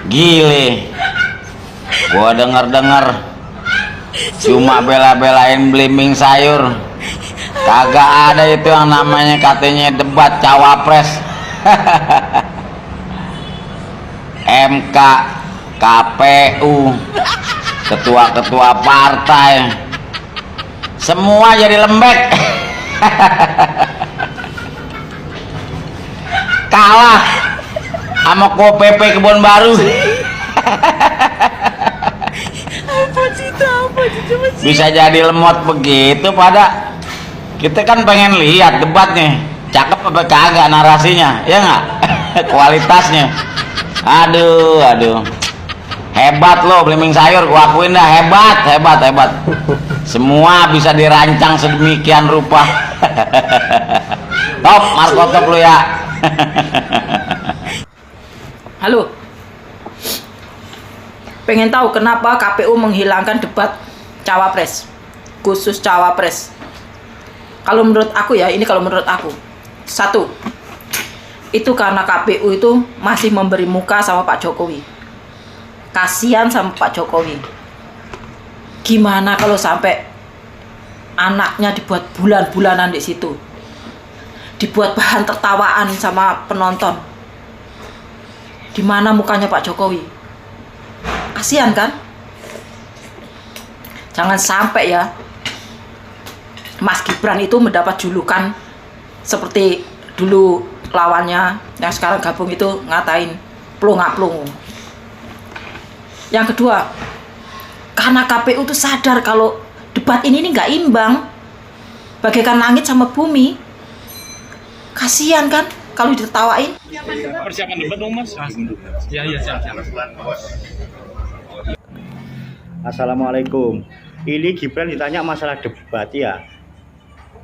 Gile, gua denger cuma bela-belain belimbing sayur, kagak ada itu yang namanya katanya debat cawapres. MK, KPU, ketua-ketua partai, semua jadi lembek. Kalah sama KPP Kebon Baru. Bisa jadi lemot begitu pada. Kita kan pengen lihat debatnya, cakep apa kagak narasinya, ya nggak? Kualitasnya. Aduh. Hebat lo belimbing sayur, gua akuin dah, hebat. Semua bisa dirancang sedemikian rupa. Top, markotop lu ya. Halo. Pengen tahu kenapa KPU menghilangkan debat cawapres, khusus cawapres? Kalau menurut aku ya, ini kalau menurut aku. Satu, itu karena KPU itu masih memberi muka sama Pak Jokowi. Kasihan sama Pak Jokowi. Gimana kalau sampai anaknya dibuat bulan-bulanan di situ? Dibuat bahan tertawaan sama penonton. Di mana mukanya Pak Jokowi? Kasihan kan? Jangan sampai ya Mas Gibran itu mendapat julukan seperti dulu lawannya yang sekarang gabung itu ngatain plung-plung. Yang kedua, karena KPU itu sadar kalau debat ini nggak imbang, bagaikan langit sama bumi. Kasihan kan kalau ditertawain. Persiapan debat dong Mas. Iya siap. Assalamualaikum. Ini Gibran ditanya masalah debat ya.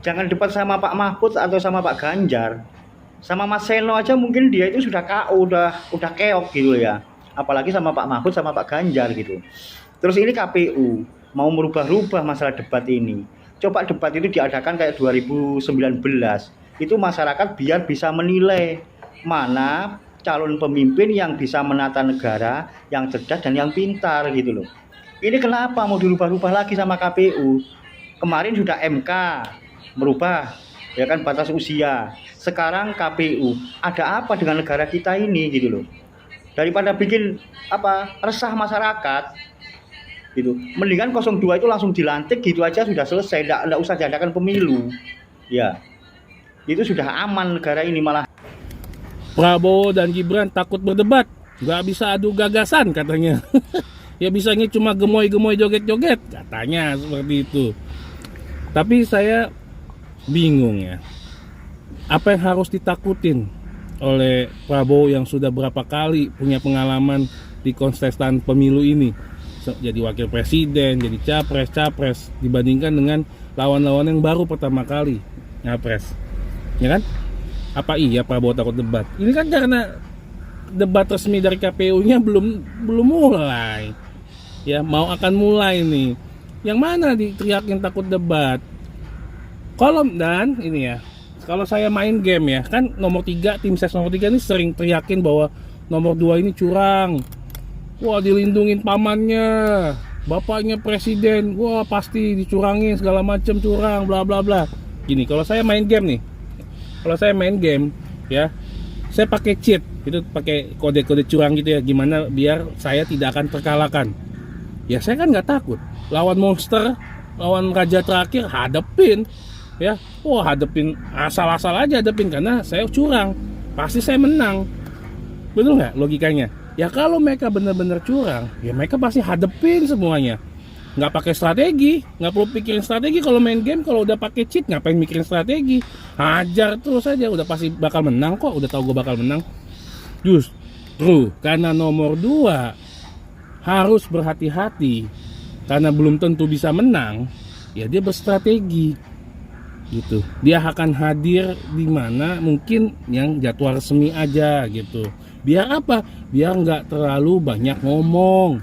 Jangan debat sama Pak Mahfud atau sama Pak Ganjar. Sama Mas Seno aja mungkin dia itu sudah KO, udah keok gitu ya. Apalagi sama Pak Mahfud sama Pak Ganjar gitu. Terus ini KPU mau merubah-rubah masalah debat ini. Coba debat itu diadakan kayak 2019. Itu masyarakat biar bisa menilai mana calon pemimpin yang bisa menata negara, yang cerdas dan yang pintar gitu loh. Ini kenapa mau dirubah-rubah lagi sama KPU? Kemarin sudah MK merubah ya kan batas usia. Sekarang KPU, ada apa dengan negara kita ini gitu loh. Daripada bikin resah masyarakat gitu. Mendingan 02 itu langsung dilantik gitu aja sudah selesai, enggak usah diadakan pemilu. Ya. Itu sudah aman negara ini malah. Prabowo dan Gibran takut berdebat, nggak bisa adu gagasan katanya. Ya bisanya cuma gemoy-gemoy joget-joget katanya seperti itu. Tapi saya bingung ya. Apa yang harus ditakutin oleh Prabowo yang sudah berapa kali punya pengalaman di kontestan pemilu ini? Jadi wakil presiden, jadi capres dibandingkan dengan lawan-lawan yang baru pertama kali nyapres. Ya kan? Apa iya Prabowo takut debat? Ini kan karena debat resmi dari KPU-nya belum mulai. Ya, mau akan mulai nih. Yang mana diteriakin takut debat? Dan ini ya. Kalau saya main game ya, kan nomor 3, tim ses nomor 3 ini sering teriakin bahwa nomor 2 ini curang. Wah, dilindungin pamannya, bapaknya presiden. Wah, pasti dicurangin segala macam, curang bla bla bla. Gini, kalau saya main game nih. Kalau saya main game ya, saya pakai cheat, itu pakai kode-kode curang gitu ya, gimana biar saya tidak akan terkalahkan. Ya saya kan nggak takut, lawan monster, lawan raja terakhir hadepin, ya, wah hadepin asal-asal aja hadepin karena saya curang, pasti saya menang, betul nggak logikanya? Ya kalau mereka benar-benar curang, ya mereka pasti hadepin semuanya. Nggak pakai strategi, nggak perlu pikirin strategi kalau main game. Kalau udah pakai cheat ngapain mikirin strategi, hajar terus aja, udah pasti bakal menang kok, udah tahu gue bakal menang. Justru karena nomor 2 harus berhati-hati karena belum tentu bisa menang, ya dia berstrategi gitu. Dia akan hadir di mana mungkin yang jadwal resmi aja gitu. Biar apa? Biar nggak terlalu banyak ngomong,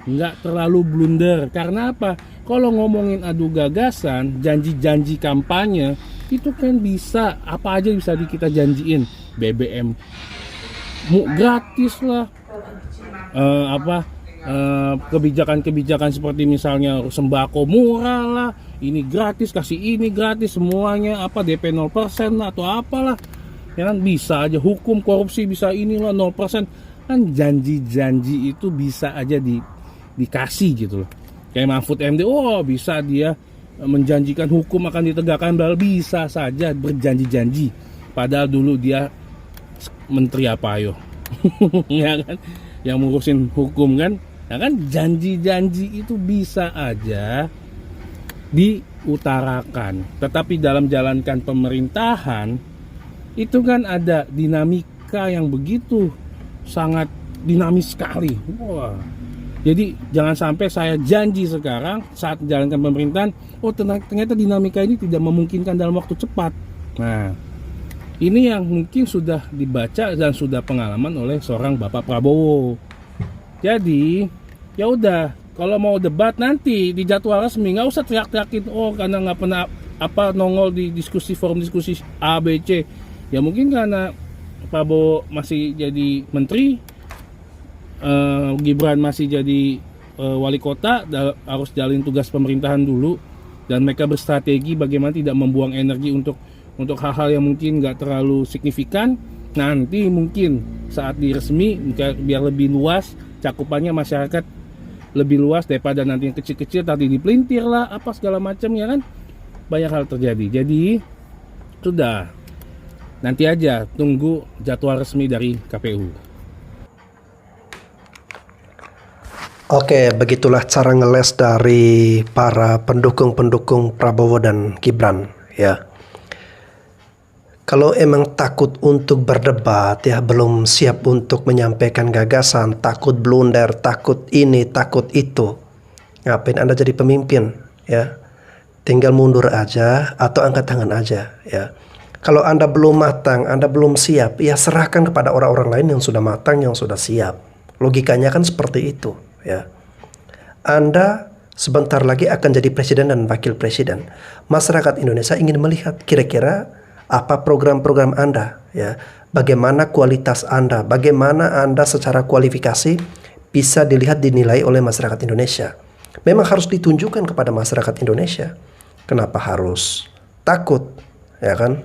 nggak terlalu blunder. Karena apa? Kalau ngomongin adu gagasan, janji-janji kampanye, itu kan bisa apa aja bisa kita janjiin. BBM gratis lah. Kebijakan-kebijakan seperti misalnya sembako murah lah, ini gratis, kasih ini gratis, semuanya DP 0% lah atau apalah, ya kan, bisa aja. Hukum korupsi bisa inilah 0%, kan janji-janji itu bisa aja dikasih gitu loh. Kayak Mahfud MD, bisa dia menjanjikan hukum akan ditegakkan, bisa saja berjanji-janji, padahal dulu dia menteri apa ayo ya kan, yang ngurusin hukum kan. Ya kan, janji-janji itu bisa aja diutarakan, tetapi dalam jalankan pemerintahan itu kan ada dinamika yang begitu sangat dinamis sekali. Wah, jadi jangan sampai saya janji sekarang saat menjalankan pemerintahan, ternyata dinamika ini tidak memungkinkan dalam waktu cepat. Nah, ini yang mungkin sudah dibaca dan sudah pengalaman oleh seorang Bapak Prabowo. Jadi ya udah, kalau mau debat nanti di jadwal resmi, nggak usah teriak-teriakin karena nggak pernah nongol di forum diskusi A, B, C. Ya mungkin karena Prabowo masih jadi menteri, Gibran masih jadi wali kota, harus jalin tugas pemerintahan dulu, dan mereka berstrategi bagaimana tidak membuang energi untuk hal-hal yang mungkin nggak terlalu signifikan. Nanti mungkin saat diresmi biar lebih luas cakupannya, masyarakat lebih luas daripada nanti yang kecil-kecil tadi dipelintir lah apa segala macam, ya kan, banyak hal terjadi. Jadi sudah, nanti aja tunggu jadwal resmi dari KPU. Oke, begitulah cara ngeles dari para pendukung-pendukung Prabowo dan Gibran, ya. Kalau emang takut untuk berdebat, ya, belum siap untuk menyampaikan gagasan, takut blunder, takut ini, takut itu, ngapain Anda jadi pemimpin, ya? Tinggal mundur aja atau angkat tangan aja, ya. Kalau Anda belum matang, Anda belum siap, ya serahkan kepada orang-orang lain yang sudah matang, yang sudah siap. Logikanya kan seperti itu, ya. Anda sebentar lagi akan jadi presiden dan wakil presiden. Masyarakat Indonesia ingin melihat kira-kira apa program-program Anda, ya, bagaimana kualitas Anda, bagaimana Anda secara kualifikasi bisa dilihat, dinilai oleh masyarakat Indonesia. Memang harus ditunjukkan kepada masyarakat Indonesia. Kenapa harus takut, ya kan?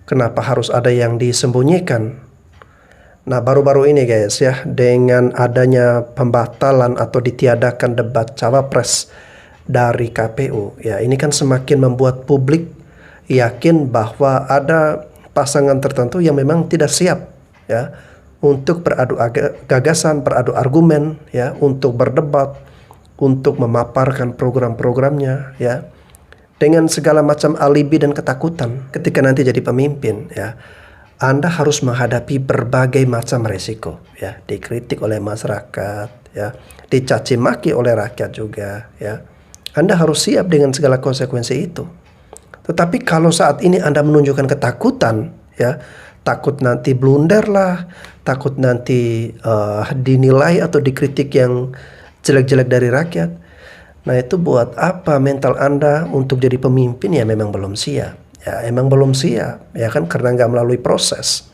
Kenapa harus ada yang disembunyikan? Nah, baru-baru ini guys, ya, dengan adanya pembatalan atau ditiadakan debat cawapres dari KPU, ya, ini kan semakin membuat publik yakin bahwa ada pasangan tertentu yang memang tidak siap, ya, untuk beradu gagasan, beradu argumen, ya, untuk berdebat, untuk memaparkan program-programnya, ya, dengan segala macam alibi dan ketakutan. Ketika nanti jadi pemimpin, ya, Anda harus menghadapi berbagai macam resiko, ya, dikritik oleh masyarakat, ya, dicaci maki oleh rakyat juga, ya. Anda harus siap dengan segala konsekuensi itu. Tetapi kalau saat ini Anda menunjukkan ketakutan, ya, takut nanti blunder lah, takut nanti dinilai atau dikritik yang jelek-jelek dari rakyat, nah itu buat apa mental Anda untuk jadi pemimpin? Ya memang belum siap, ya emang belum siap, ya kan, karena nggak melalui proses.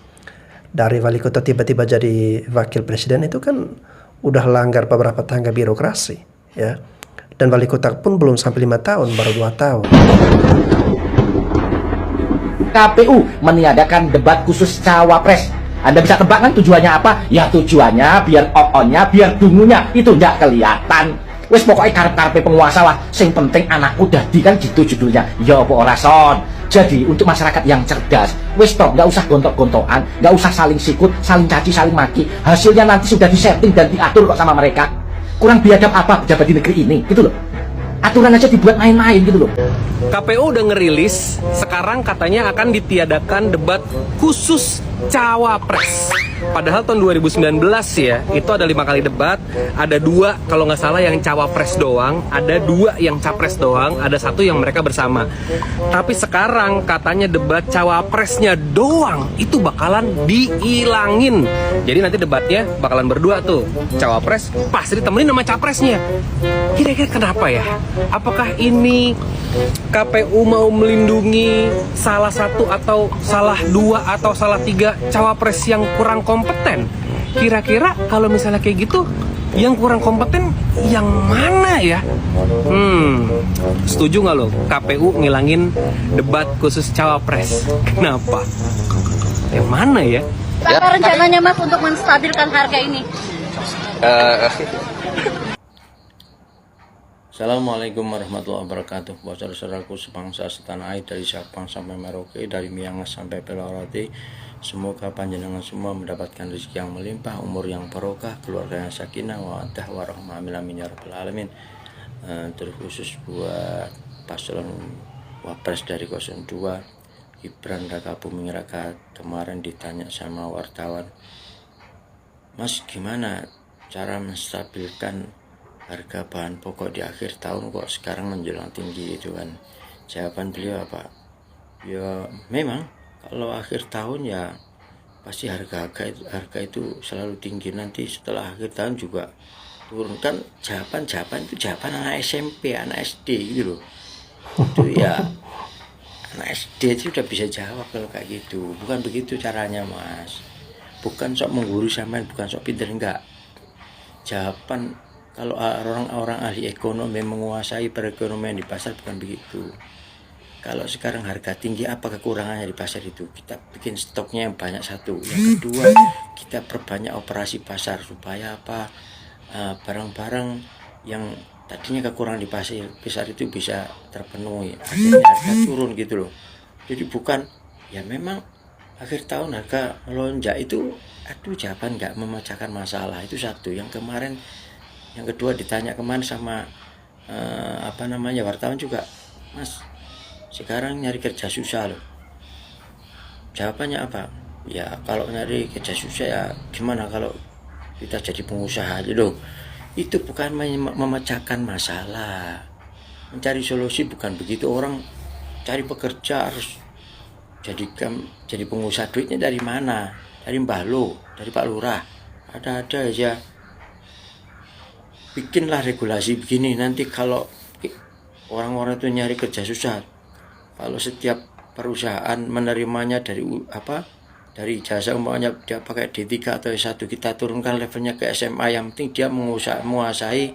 Dari wali kota tiba-tiba jadi wakil presiden itu kan udah langgar beberapa tangga birokrasi, ya. Dan wali kota pun belum sampai 5 tahun, baru 2 tahun. KPU meniadakan debat khusus cawapres. Anda bisa tebak kan tujuannya apa? Ya tujuannya biar oo-nya, biar dungunya itu nggak kelihatan. Wes pokoknya karep-karepe penguasa lah. Sing penting anakku dadi, kan gitu judulnya. Ya apa ora son. Jadi untuk masyarakat yang cerdas, wes toh nggak usah gontok-gontokan, nggak usah saling sikut, saling caci, saling maki. Hasilnya nanti sudah disetting dan diatur kok sama mereka. Kurang biadab apa pejabat di negeri ini, gitu loh. Aturan aja dibuat main-main gitu loh. KPU udah ngerilis sekarang katanya akan ditiadakan debat khusus cawapres. Padahal tahun 2019 ya, itu ada 5 kali debat, ada 2 kalau nggak salah yang cawapres doang, ada 2 yang capres doang, ada 1 yang mereka bersama. Tapi sekarang katanya debat cawapresnya doang itu bakalan dihilangin. Jadi nanti debatnya bakalan berdua tuh, cawapres pasti ditemenin sama capresnya. Kira-kira kenapa ya? Apakah ini KPU mau melindungi salah satu atau salah 2 atau salah 3 cawapres yang kurang kompeten. Kira-kira kalau misalnya kayak gitu, yang kurang kompeten yang mana ya? Setuju nggak lo KPU ngilangin debat khusus cawapres? Kenapa? Yang mana ya? Apa rencananya Mas untuk menstabilkan harga ini? Assalamualaikum warahmatullahi wabarakatuh. Buat saudaraku sebangsa setanah air, dari Sabang sampai Merauke, dari Miangas sampai Peloroti, semoga panjenengan semua mendapatkan rezeki yang melimpah, umur yang barokah, keluarga yang sakinah, mawaddah, warahmah, amin ya rabbal alamin. Terkhusus buat paslon wapres dari 02 Gibran Raka Buming Raka, kemarin ditanya sama wartawan, Mas gimana cara menstabilkan harga bahan pokok di akhir tahun kok sekarang menjelang tinggi itu kan? Jawaban beliau apa? Ya memang kalau akhir tahun ya pasti harga itu selalu tinggi, nanti setelah akhir tahun juga turun kan. Jawaban itu jawaban anak SMP, anak SD gitu loh. Itu ya anak SD itu udah bisa jawab kalau kayak gitu. Bukan begitu caranya Mas, bukan sok menggurui sampean, bukan sok pinter, enggak. Jawaban kalau orang-orang ahli ekonomi menguasai perekonomian di pasar bukan begitu. Kalau sekarang harga tinggi, apa kekurangannya di pasar itu? Kita bikin stoknya yang banyak, satu. Yang kedua, kita perbanyak operasi pasar supaya apa? Barang-barang yang tadinya kekurangan di pasar itu bisa terpenuhi. Akhirnya harga turun gitu loh. Jadi bukan, ya memang akhir tahun harga melonjak itu, aduh jawaban nggak memecahkan masalah. Itu satu. Yang kedua ditanya kemarin sama wartawan juga, Mas sekarang nyari kerja susah loh. Jawabannya apa? Ya kalau nyari kerja susah ya gimana kalau kita jadi pengusaha aja loh. Itu bukan memecahkan masalah. Mencari solusi bukan begitu. Orang cari pekerja harus jadi pengusaha, duitnya dari mana? Dari Mbah Lo, dari Pak Lurah. Ada aja. Bikinlah regulasi begini, nanti kalau orang-orang itu nyari kerja susah, kalau setiap perusahaan menerimanya dari jasa, umpamanya dia pakai D3 atau S1, kita turunkan levelnya ke SMA, yang penting dia menguasai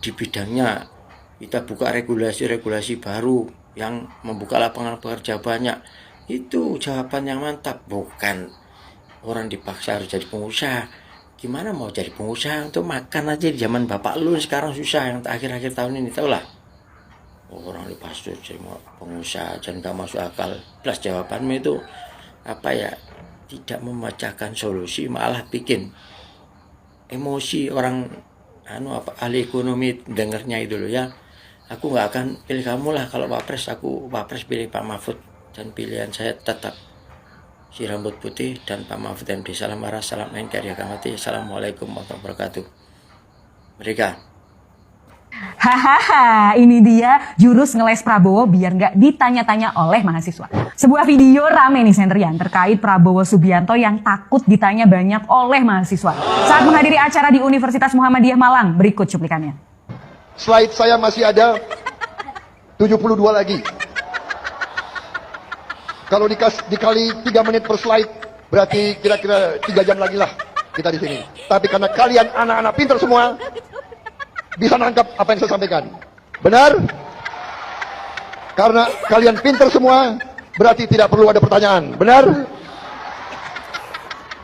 di bidangnya. Kita buka regulasi baru yang membuka lapangan pekerja banyak. Itu jawaban yang mantap, bukan orang dipaksa harus jadi pengusaha. Gimana mau jadi pengusaha untuk makan aja di zaman bapak lu sekarang susah, yang akhir-akhir tahun ini, tau lah. Orang dipaksa jadi pengusaha dan gak masuk akal. Plus jawabanmu itu tidak memecahkan solusi, malah bikin emosi orang ahli ekonomi dengarnya itu loh ya. Aku nggak akan pilih kamu lah kalau wapres, aku wapres pilih Pak Mahfud, dan pilihan saya tetap si rambut putih dan Pak Mahfud MD. Salam waras, salam NKRI Agamati. Assalamualaikum warahmatullahi wabarakatuh. Mereka. Hahaha, ini dia jurus ngeles Prabowo biar nggak ditanya-tanya oleh mahasiswa. Sebuah video rame nih sendirian terkait Prabowo Subianto yang takut ditanya banyak oleh mahasiswa saat menghadiri acara di Universitas Muhammadiyah Malang. Berikut cuplikannya. Slide saya masih ada 72 lagi. Kalau dikali 3 menit per slide, berarti kira-kira 3 jam lagi lah kita di sini. Tapi karena kalian anak-anak pintar semua, bisa nangkap apa yang saya sampaikan. Benar? Karena kalian pintar semua, berarti tidak perlu ada pertanyaan. Benar?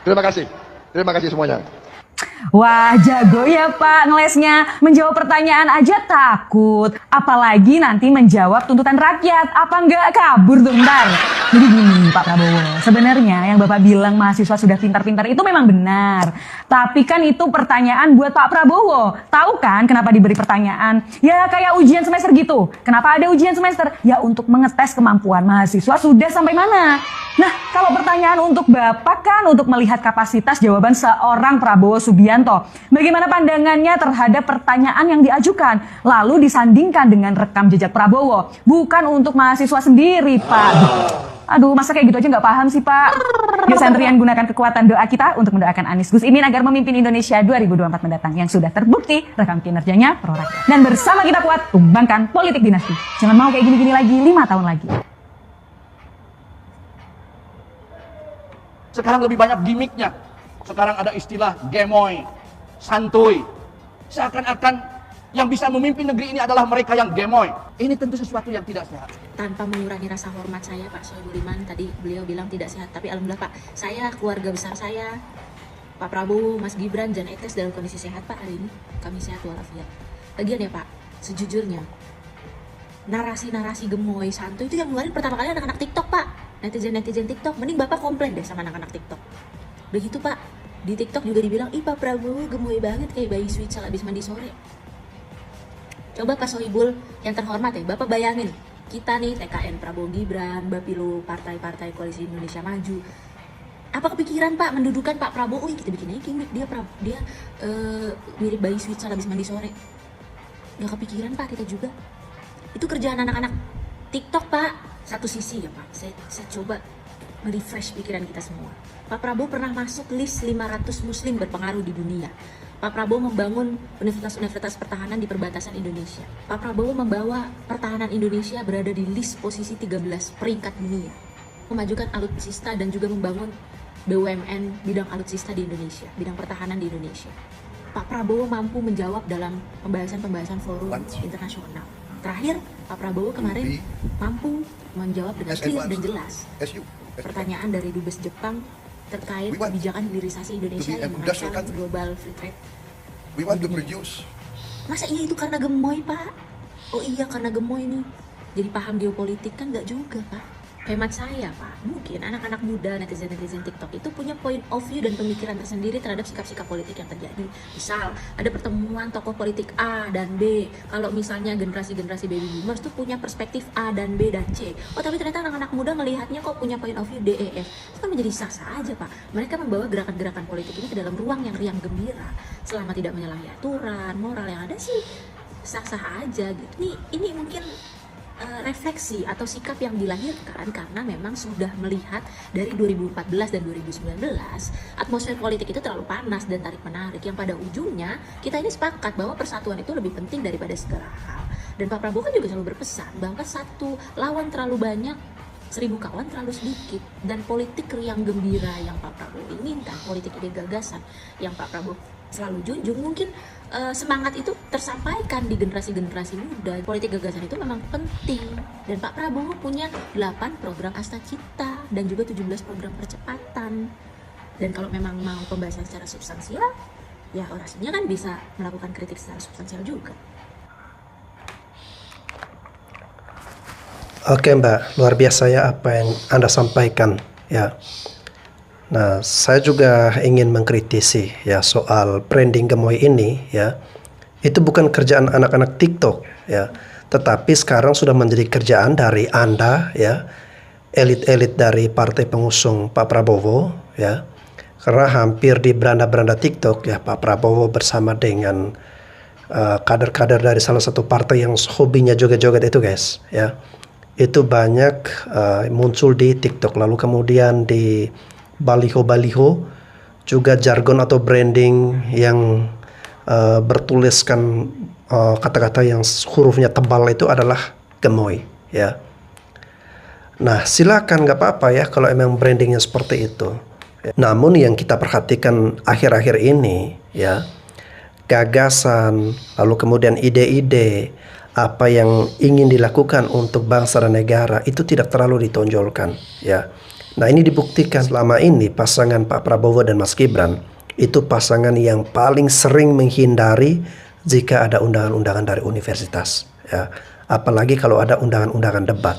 Terima kasih. Terima kasih semuanya. Wah, jago ya Pak ngelesnya. Menjawab pertanyaan aja takut. Apalagi nanti menjawab tuntutan rakyat. Apa nggak kabur tuh ntar? Jadi gini Pak Prabowo, sebenarnya yang Bapak bilang mahasiswa sudah pintar-pintar itu memang benar. Tapi kan itu pertanyaan buat Pak Prabowo. Tahu kan kenapa diberi pertanyaan? Ya kayak ujian semester gitu. Kenapa ada ujian semester? Ya untuk mengetes kemampuan mahasiswa sudah sampai mana. Nah, kalau pertanyaan untuk Bapak kan untuk melihat kapasitas jawaban seorang Prabowo Subianto. Bagaimana pandangannya terhadap pertanyaan yang diajukan, lalu disandingkan dengan rekam jejak Prabowo. Bukan untuk mahasiswa sendiri, Pak. Aduh, masa kayak gitu aja nggak paham sih, Pak? Yuk Sandrian, gunakan kekuatan doa kita untuk mendoakan Anies Gus Imin agar memimpin Indonesia 2024 mendatang yang sudah terbukti rekam kinerjanya pro rakyat. Dan bersama kita kuat, tumbangkan politik dinasti. Jangan mau kayak gini-gini lagi 5 tahun lagi. Sekarang lebih banyak gimmicknya. Sekarang ada istilah gemoy, santuy. Seakan-akan yang bisa memimpin negeri ini adalah mereka yang gemoy. Ini tentu sesuatu yang tidak sehat. Tanpa mengurangi rasa hormat saya, Pak Soebul Iman, tadi beliau bilang tidak sehat, tapi alhamdulillah Pak, saya, keluarga besar saya, Pak Prabowo, Mas Gibran, Jan Etes dalam kondisi sehat Pak hari ini. Kami sehat walafiat. Lagian ya Pak, sejujurnya narasi-narasi gemoy santuy itu yang ngeluarin pertama kali anak-anak TikTok Pak. Netizen TikTok, mending Bapak komplain deh sama anak-anak TikTok. Begitu Pak, di TikTok juga dibilang, ih Pak Prabowo gemoy banget kayak bayi Switzel abis mandi sore. Coba Pak Sohibul yang terhormat ya, Bapak bayangin kita nih TKN Prabowo Gibran, Bapilo, partai-partai Koalisi Indonesia Maju. Apa kepikiran Pak mendudukan Pak Prabowo? Kita bikin aja gimmick dia mirip bayi Switzel habis mandi sore. Gak kepikiran Pak kita juga. Itu kerjaan anak-anak TikTok Pak. Satu sisi ya Pak, saya coba merefresh pikiran kita semua. Pak Prabowo pernah masuk list 500 muslim berpengaruh di dunia. Pak Prabowo membangun universitas-universitas pertahanan di perbatasan Indonesia. Pak Prabowo membawa pertahanan Indonesia berada di list posisi 13 peringkat dunia. Memajukan alutsista dan juga membangun BUMN bidang alutsista di Indonesia, bidang pertahanan di Indonesia. Pak Prabowo mampu menjawab dalam pembahasan-pembahasan forum internasional. Terakhir, Pak Prabowo kemarin mampu menjawab dengan clear dan jelas pertanyaan dari Dubes Jepang terkait kebijakan hilirisasi Indonesia yang mengancam global free trade. Masa iya itu karena gemoy Pak? Oh iya karena gemoy nih. Jadi paham geopolitik kan nggak juga Pak. Hemat saya Pak, mungkin anak-anak muda, netizen-netizen TikTok itu punya point of view dan pemikiran tersendiri terhadap sikap-sikap politik yang terjadi. Misal, ada pertemuan tokoh politik A dan B. Kalau misalnya generasi-generasi baby boomers tuh punya perspektif A dan B dan C. Oh tapi ternyata anak-anak muda ngelihatnya kok punya point of view D, E, F. Itu kan menjadi sah-sah aja Pak. Mereka membawa gerakan-gerakan politik ini ke dalam ruang yang riang gembira. Selama tidak menyalahi aturan, moral yang ada sih sah-sah aja gitu. Ini mungkin refleksi atau sikap yang dilahirkan karena memang sudah melihat dari 2014 dan 2019 atmosfer politik itu terlalu panas dan tarik menarik yang pada ujungnya kita ini sepakat bahwa persatuan itu lebih penting daripada segala hal. Dan Pak Prabowo kan juga selalu berpesan bahwa satu lawan terlalu banyak, 1000 kawan terlalu sedikit. Dan politik riang gembira yang Pak Prabowo inginkan, politik ide gagasan yang Pak Prabowo selalu junjung, mungkin semangat itu tersampaikan di generasi-generasi muda. Politik gagasan itu memang penting. Dan Pak Prabowo punya 8 program Asta Cipta dan juga 17 program percepatan. Dan kalau memang mau pembahasan secara substansial, ya orasinya kan bisa melakukan kritik secara substansial juga. Oke Mbak, luar biasa ya apa yang Anda sampaikan ya. Nah, saya juga ingin mengkritisi ya soal branding gemoy ini ya. Itu bukan kerjaan anak-anak TikTok ya, tetapi sekarang sudah menjadi kerjaan dari Anda ya, elit-elit dari partai pengusung Pak Prabowo ya. Karena hampir di beranda-beranda TikTok ya Pak Prabowo bersama dengan kader-kader dari salah satu partai yang hobinya joget-joget itu guys ya. Itu banyak muncul di TikTok, lalu kemudian di baliho-baliho juga jargon atau branding yang bertuliskan kata-kata yang hurufnya tebal itu adalah gemoy ya. Nah silakan nggak apa-apa ya kalau emang brandingnya seperti itu. Namun yang kita perhatikan akhir-akhir ini ya, gagasan lalu kemudian ide-ide apa yang ingin dilakukan untuk bangsa dan negara itu tidak terlalu ditonjolkan ya. Nah ini dibuktikan selama ini pasangan Pak Prabowo dan Mas Gibran itu pasangan yang paling sering menghindari jika ada undangan-undangan dari universitas ya. Apalagi kalau ada undangan-undangan debat.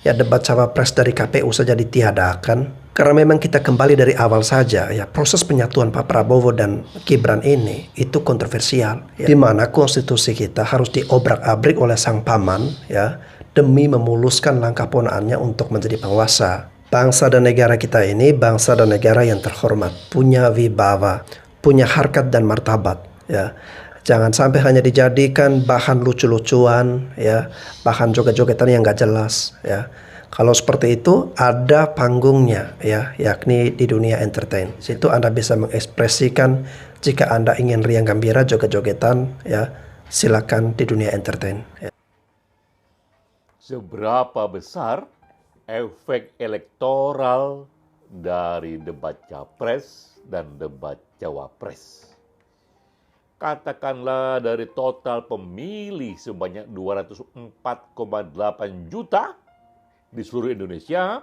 Ya debat cawapres dari KPU saja ditiadakan karena memang kita kembali dari awal saja ya, proses penyatuan Pak Prabowo dan Gibran ini itu kontroversial ya, di mana konstitusi kita harus diobrak-abrik oleh sang paman ya demi memuluskan langkah ponaannya untuk menjadi penguasa. Bangsa dan negara kita ini bangsa dan negara yang terhormat, punya wibawa, punya harkat dan martabat ya. Jangan sampai hanya dijadikan bahan lucu-lucuan ya, bahan joget-jogetan yang gak jelas ya. Kalau seperti itu ada panggungnya ya, yakni di dunia entertain. Situ Anda bisa mengekspresikan jika Anda ingin riang gembira joget-jogetan ya, silakan di dunia entertain ya. Seberapa besar efek elektoral dari debat Capres dan debat Cawapres. Katakanlah dari total pemilih sebanyak 204,8 juta di seluruh Indonesia,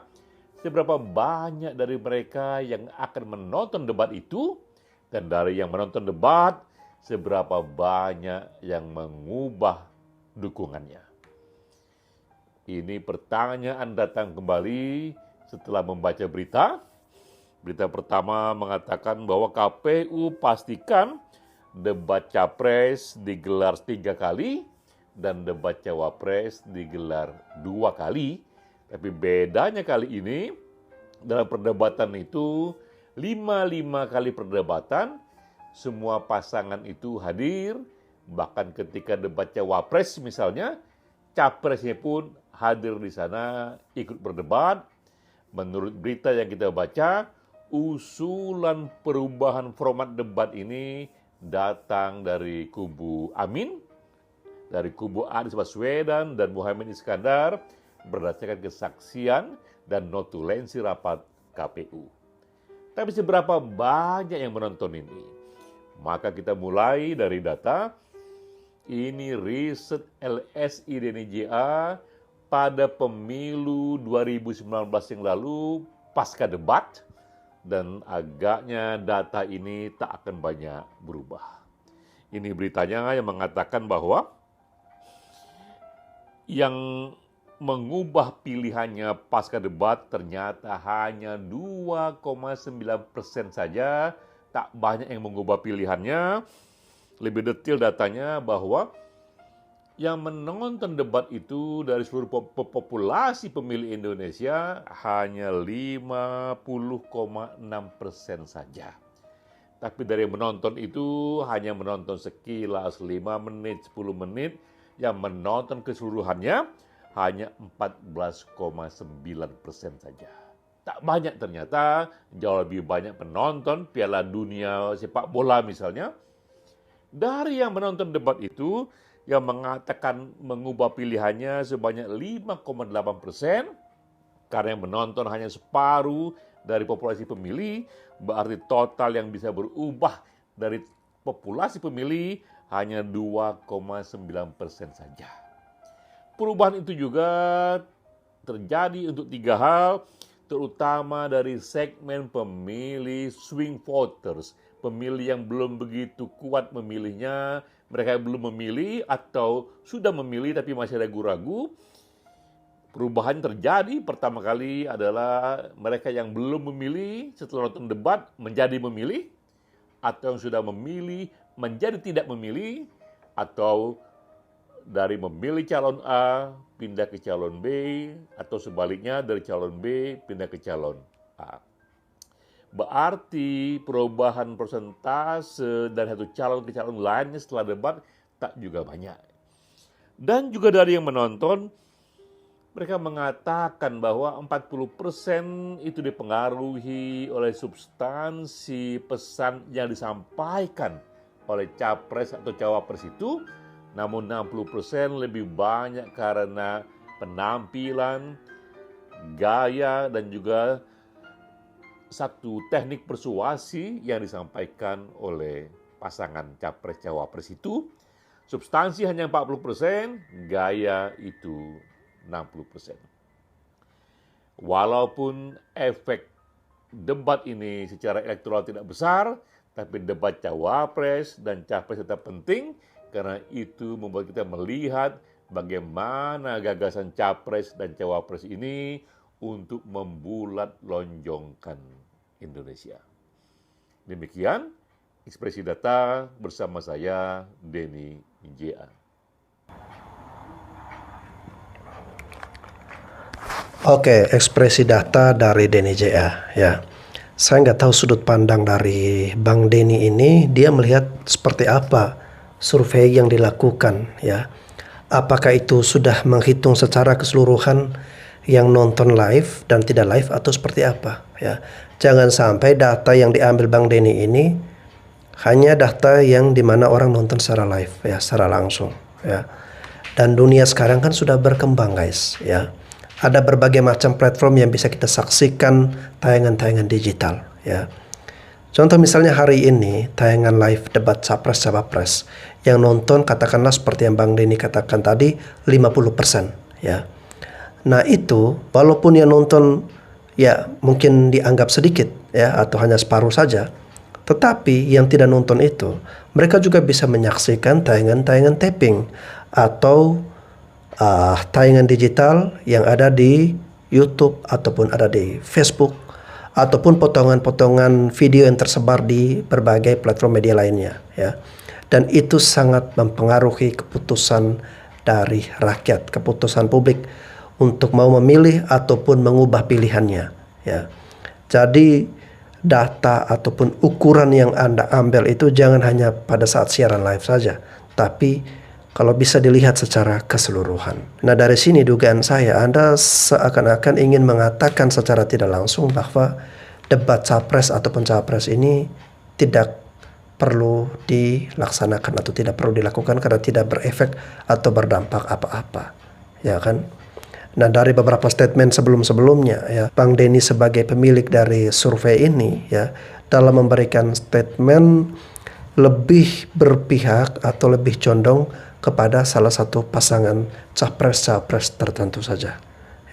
seberapa banyak dari mereka yang akan menonton debat itu, dan dari yang menonton debat, seberapa banyak yang mengubah dukungannya. Ini pertanyaan datang kembali setelah membaca berita. Berita pertama mengatakan bahwa KPU pastikan debat Capres digelar 3 kali dan debat Cawapres digelar 2 kali. Tapi bedanya kali ini, dalam perdebatan itu 5 kali perdebatan, semua pasangan itu hadir. Bahkan ketika debat Cawapres misalnya, Capresnya pun hadir di sana ikut berdebat. Menurut berita yang kita baca, usulan perubahan format debat ini datang dari kubu Amin, dari kubu Anies Baswedan dan Muhaimin Iskandar berdasarkan kesaksian dan notulensi rapat KPU. Tapi seberapa banyak yang menonton ini? Maka kita mulai dari data. Ini riset LSI DNIJA pada pemilu 2019 yang lalu pasca debat. Dan agaknya data ini tak akan banyak berubah. Ini beritanya yang mengatakan bahwa yang mengubah pilihannya pasca debat ternyata hanya 2,9% saja. Tak banyak yang mengubah pilihannya. Lebih detail datanya bahwa yang menonton debat itu dari seluruh populasi pemilih Indonesia hanya 50,6% saja. Tapi dari yang menonton itu hanya menonton sekilas 5 menit, 10 menit. Yang menonton keseluruhannya hanya 14,9% saja. Tak banyak ternyata, jauh lebih banyak penonton Piala Dunia sepak bola misalnya. Dari yang menonton debat itu, yang mengatakan mengubah pilihannya sebanyak 5,8%, karena yang menonton hanya separuh dari populasi pemilih, berarti total yang bisa berubah dari populasi pemilih hanya 2,9% saja. Perubahan itu juga terjadi untuk 3 hal, terutama dari segmen pemilih swing voters, pemilih yang belum begitu kuat memilihnya, mereka yang belum memilih atau sudah memilih tapi masih ragu-ragu. Perubahan terjadi pertama kali adalah mereka yang belum memilih setelah nonton debat menjadi memilih, atau yang sudah memilih menjadi tidak memilih, atau dari memilih calon A pindah ke calon B, atau sebaliknya dari calon B pindah ke calon A. Berarti perubahan persentase dari satu calon ke calon lainnya setelah debat tak juga banyak. Dan juga dari yang menonton, mereka mengatakan bahwa 40% itu dipengaruhi oleh substansi pesan yang disampaikan oleh Capres atau Cawapres itu, namun 60% lebih banyak karena penampilan, gaya, dan juga satu teknik persuasi yang disampaikan oleh pasangan Capres-Cawapres itu. Substansi hanya 40%, gaya itu 60%. Walaupun efek debat ini secara elektoral tidak besar, tapi debat Cawapres dan Capres tetap penting, karena itu membuat kita melihat bagaimana gagasan Capres dan Cawapres ini untuk membulat lonjongkan Indonesia. Demikian Ekspresi Data bersama saya, Denny J.A. Oke, Ekspresi Data dari Denny J.A. Ya, saya nggak tahu sudut pandang dari Bang Denny ini, dia melihat seperti apa survei yang dilakukan, ya. Apakah itu sudah menghitung secara keseluruhan yang nonton live dan tidak live atau seperti apa, ya. Jangan sampai data yang diambil Bang Denny ini hanya data yang dimana orang nonton secara live, ya, secara langsung, ya. Dan dunia sekarang kan sudah berkembang, guys, ya. Ada berbagai macam platform yang bisa kita saksikan tayangan-tayangan digital, ya. Contoh misalnya hari ini tayangan live debat Capres-Cawapres yang nonton katakanlah seperti yang Bang Denny katakan tadi 50%, ya. Nah itu walaupun yang nonton ya mungkin dianggap sedikit ya atau hanya separuh saja, tetapi yang tidak nonton itu mereka juga bisa menyaksikan tayangan-tayangan taping atau tayangan digital yang ada di YouTube ataupun ada di Facebook ataupun potongan-potongan video yang tersebar di berbagai platform media lainnya, ya. Dan itu sangat mempengaruhi keputusan dari rakyat, keputusan publik untuk mau memilih ataupun mengubah pilihannya, ya. Jadi data ataupun ukuran yang Anda ambil itu jangan hanya pada saat siaran live saja, tapi kalau bisa dilihat secara keseluruhan. Nah dari sini dugaan saya Anda seakan-akan ingin mengatakan secara tidak langsung bahwa debat capres ataupun cawapres ini tidak perlu dilaksanakan atau tidak perlu dilakukan karena tidak berefek atau berdampak apa-apa, ya kan? Nah dari beberapa statement sebelum-sebelumnya ya, Bang Denny sebagai pemilik dari survei ini ya, dalam memberikan statement lebih berpihak atau lebih condong kepada salah satu pasangan capres-cawapres tertentu saja.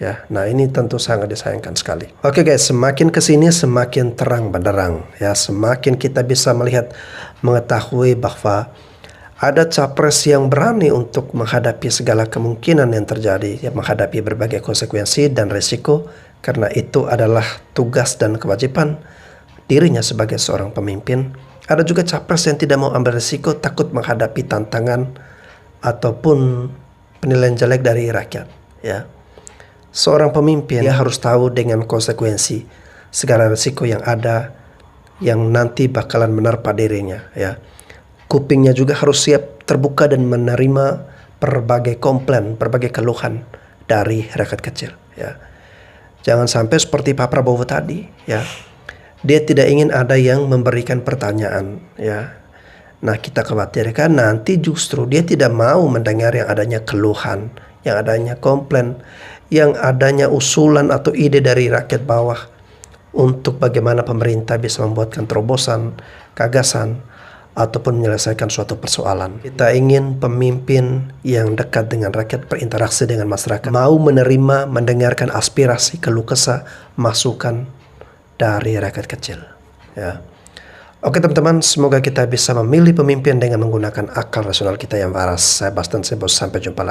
Ya, nah ini tentu sangat disayangkan sekali. Oke guys, semakin kesini semakin terang benderang. Ya, semakin kita bisa melihat, mengetahui bahwa ada capres yang berani untuk menghadapi segala kemungkinan yang terjadi, ya, menghadapi berbagai konsekuensi dan risiko, karena itu adalah tugas dan kewajiban dirinya sebagai seorang pemimpin. Ada juga capres yang tidak mau ambil risiko, takut menghadapi tantangan ataupun penilaian jelek dari rakyat, ya. Seorang pemimpin dia harus tahu dengan konsekuensi segala risiko yang ada yang nanti bakalan menerpa dirinya, ya. Kupingnya juga harus siap terbuka dan menerima berbagai komplain, berbagai keluhan dari rakyat kecil, ya. Jangan sampai seperti Pak Prabowo tadi, ya. Dia tidak ingin ada yang memberikan pertanyaan, ya. Nah kita khawatirkan nanti justru dia tidak mau mendengar yang adanya keluhan, yang adanya komplain, yang adanya usulan atau ide dari rakyat bawah untuk bagaimana pemerintah bisa membuatkan terobosan, gagasan, ataupun menyelesaikan suatu persoalan. Kita ingin pemimpin yang dekat dengan rakyat, berinteraksi dengan masyarakat, mau menerima, mendengarkan aspirasi, keluh kesah, masukan dari rakyat kecil, ya. Oke teman-teman, semoga kita bisa memilih pemimpin dengan menggunakan akal rasional kita yang waras. Saya Bastian Sebos, sampai jumpa lagi.